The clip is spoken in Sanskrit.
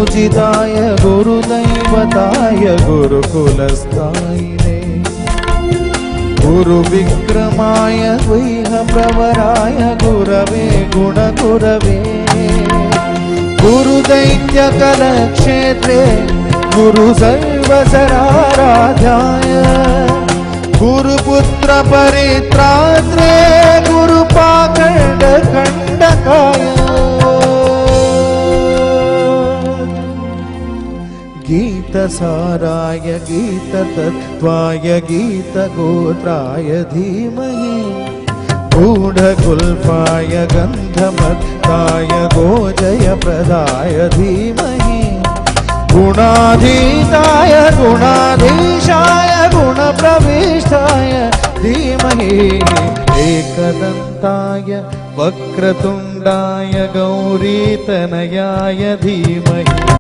पूजिताय गुरुदैवताय गुरुकुलस्थायिने गुरुविक्रमाय गुह्यप्रवराय गुरवे गुणगुरवे गुरुदैत्यकलक्षेत्रे गुरुसर्वसराराध्याय गुरुपुत्रपरित्रात्रे गुरुपाखण्डखण्डकाय गीतसाराय गीततत्त्वाय गीतगोत्राय धीमहि गूढगुल्फाय गन्धमत्ताय गोजयप्रदाय धीमहि गुणाधीताय गुणाधीशाय गुणप्रविष्टाय धीमहि एकदन्ताय वक्रतुण्डाय गौरीतनयाय धीमहि